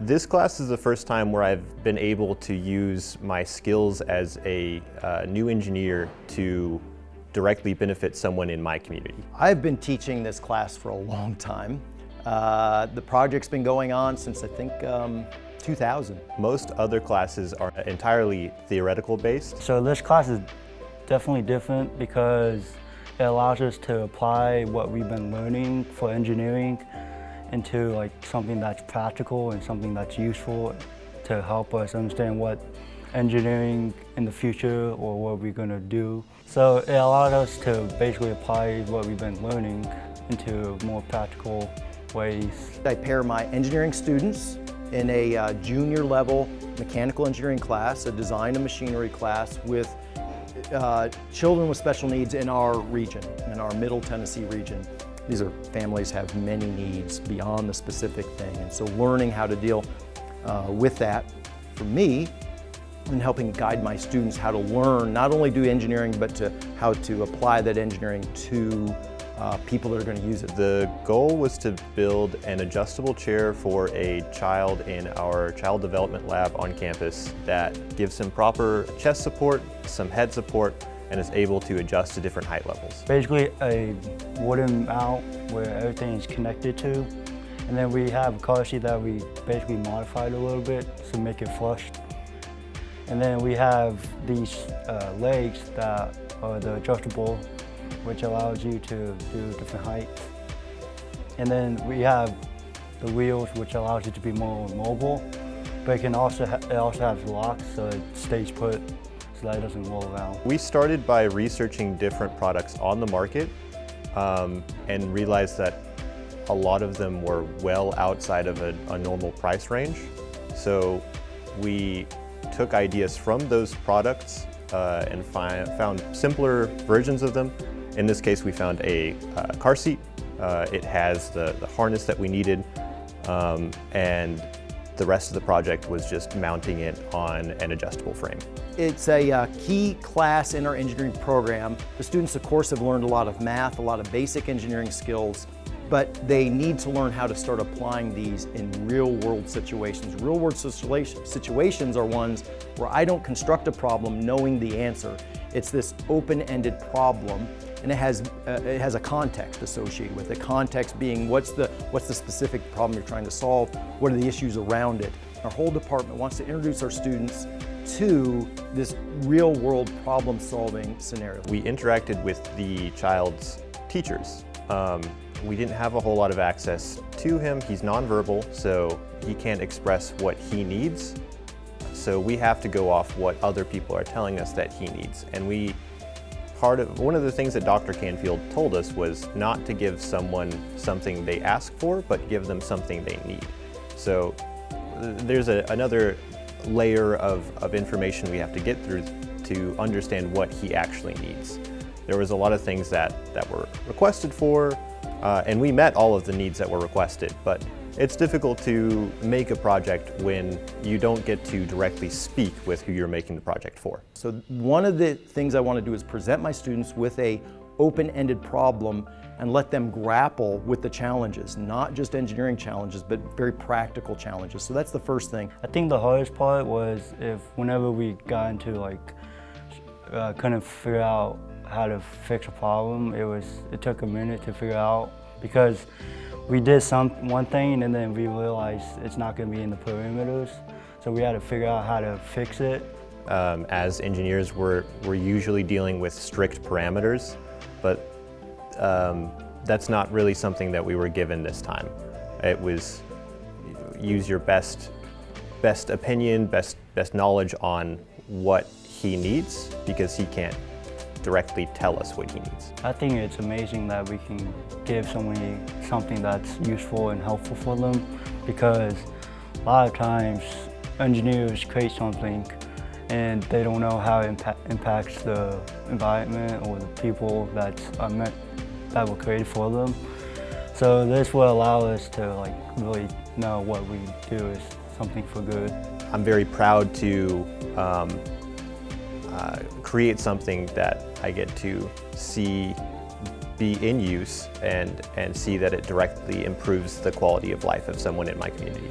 This class is the first time where I've been able to use my skills as a new engineer to directly benefit someone in my community. I've been teaching this class for a long time. The project's been going on since I think 2000. Most other classes are entirely theoretical based. So this class is definitely different because it allows us to apply what we've been learning for engineering into like something that's practical and something that's useful to help us understand what engineering in the future or what we're going to do. So it allowed us to basically apply what we've been learning into more practical ways. I pair my engineering students in a junior level mechanical engineering class, a design and machinery class, with children with special needs in our region, in our Middle Tennessee region. These are families have many needs beyond the specific thing, and so learning how to deal with that for me and helping guide my students how to learn, not only do engineering, but how to apply that engineering to people that are going to use it. The goal was to build an adjustable chair for a child in our child development lab on campus that gives him proper chest support, some head support, and is able to adjust to different height levels. Basically a wooden mount where everything is connected to, and then we have a car seat that we basically modified a little bit to make it flush. And then we have these legs that are the adjustable, which allows you to do different heights. And then we have the wheels, which allows you to be more mobile, but it also has locks, so it stays put, so that it doesn't roll around. We started by researching different products on the market and realized that a lot of them were well outside of a normal price range. So we took ideas from those products and found simpler versions of them. In this case, we found a car seat. It has the harness that we needed, and the rest of the project was just mounting it on an adjustable frame. It's a key class in our engineering program. The students, of course, have learned a lot of math, a lot of basic engineering skills, but they need to learn how to start applying these in real-world situations. Real-world situations are ones where I don't construct a problem knowing the answer. It's this open-ended problem, and it has a context associated with it. Context being what's the specific problem you're trying to solve, what are the issues around it. Our whole department wants to introduce our students to this real-world problem-solving scenario. We interacted with the child's teachers. We didn't have a whole lot of access to him. He's nonverbal, so he can't express what he needs. So we have to go off what other people are telling us that he needs. And one of the things that Dr. Canfield told us was not to give someone something they ask for, but give them something they need. So there's another layer of information we have to get through to understand what he actually needs. There was a lot of things that were requested for, and we met all of the needs that were requested, but it's difficult to make a project when you don't get to directly speak with who you're making the project for. So one of the things I want to do is present my students with a open-ended problem and let them grapple with the challenges, not just engineering challenges, but very practical challenges. So that's the first thing. I think the hardest part was whenever we got into couldn't figure out how to fix a problem, it took a minute to figure out, because we did one thing and then we realized it's not going to be in the parameters, so we had to figure out how to fix it. As engineers, we're usually dealing with strict parameters, but that's not really something that we were given this time. It was use your best opinion, best knowledge on what he needs, because he can't directly tell us what he needs. I think it's amazing that we can give somebody something that's useful and helpful for them, because a lot of times engineers create something and they don't know how it impacts the environment or the people that were created for them. So this will allow us to really know what we do is something for good. I'm very proud to create something that I get to see be in use and see that it directly improves the quality of life of someone in my community.